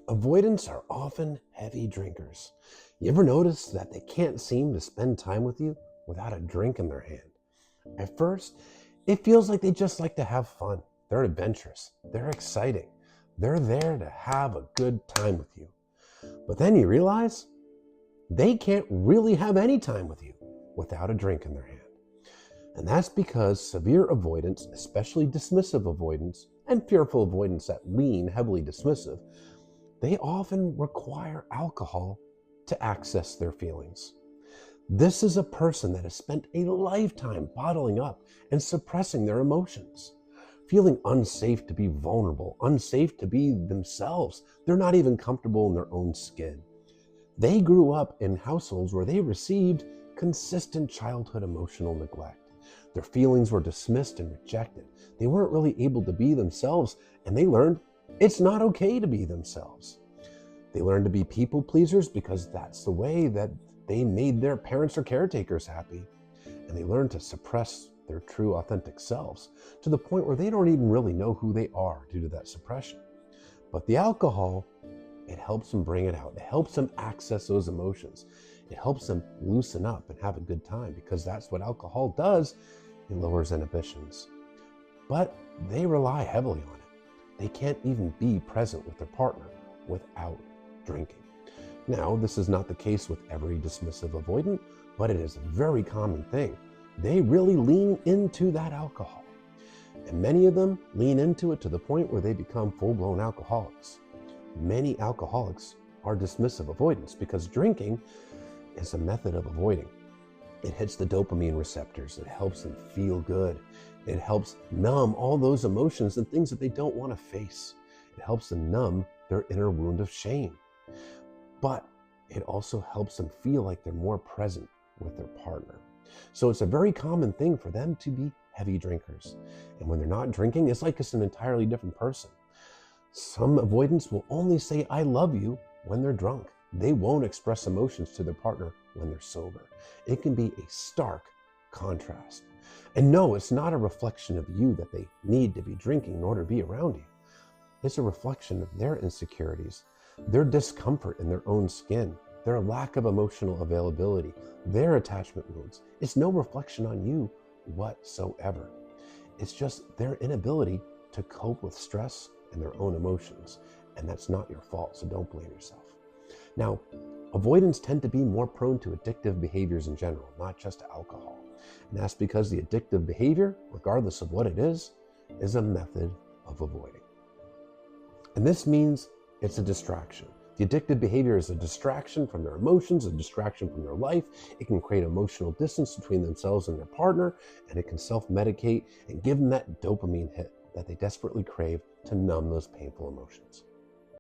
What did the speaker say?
Avoidants are often heavy drinkers. You ever notice that they can't seem to spend time with you without a drink in their hand? At first, it feels like they just like to have fun. They're adventurous. They're exciting. They're there to have a good time with you. But then you realize they can't really have any time with you without a drink in their hand. And that's because severe avoidance, especially dismissive avoidance and fearful avoidance that lean heavily dismissive, they often require alcohol to access their feelings. This is a person that has spent a lifetime bottling up and suppressing their emotions, feeling unsafe to be vulnerable, unsafe to be themselves. They're not even comfortable in their own skin. They grew up in households where they received consistent childhood emotional neglect. Their feelings were dismissed and rejected. They weren't really able to be themselves, and they learned it's not okay to be themselves. They learned to be people pleasers because that's the way that they made their parents or caretakers happy. And they learned to suppress their true authentic selves to the point where they don't even really know who they are due to that suppression. But the alcohol, it helps them bring it out. It helps them access those emotions. It helps them loosen up and have a good time because that's what alcohol does. It lowers inhibitions. But they rely heavily on it. They can't even be present with their partner without drinking. Now, this is not the case with every dismissive avoidant, but it is a very common thing. They really lean into that alcohol. And many of them lean into it to the point where they become full-blown alcoholics. Many alcoholics are dismissive avoidants because drinking is a method of avoiding. It hits the dopamine receptors. It helps them feel good. It helps numb all those emotions and things that they don't want to face. It helps them numb their inner wound of shame. But it also helps them feel like they're more present with their partner. So it's a very common thing for them to be heavy drinkers. And when they're not drinking, it's like it's an entirely different person. Some avoidants will only say, "I love you," when they're drunk. They won't express emotions to their partner when they're sober. It can be a stark contrast. And no, it's not a reflection of you that they need to be drinking in order to be around you. It's a reflection of their insecurities, their discomfort in their own skin, their lack of emotional availability, their attachment wounds. It's no reflection on you whatsoever. It's just their inability to cope with stress and their own emotions. And that's not your fault, so don't blame yourself. Now, avoidants tend to be more prone to addictive behaviors in general, not just to alcohol. And that's because the addictive behavior, regardless of what it is a method of avoiding. And this means it's a distraction. The addictive behavior is a distraction from their emotions, a distraction from their life. It can create emotional distance between themselves and their partner, and it can self-medicate and give them that dopamine hit that they desperately crave to numb those painful emotions.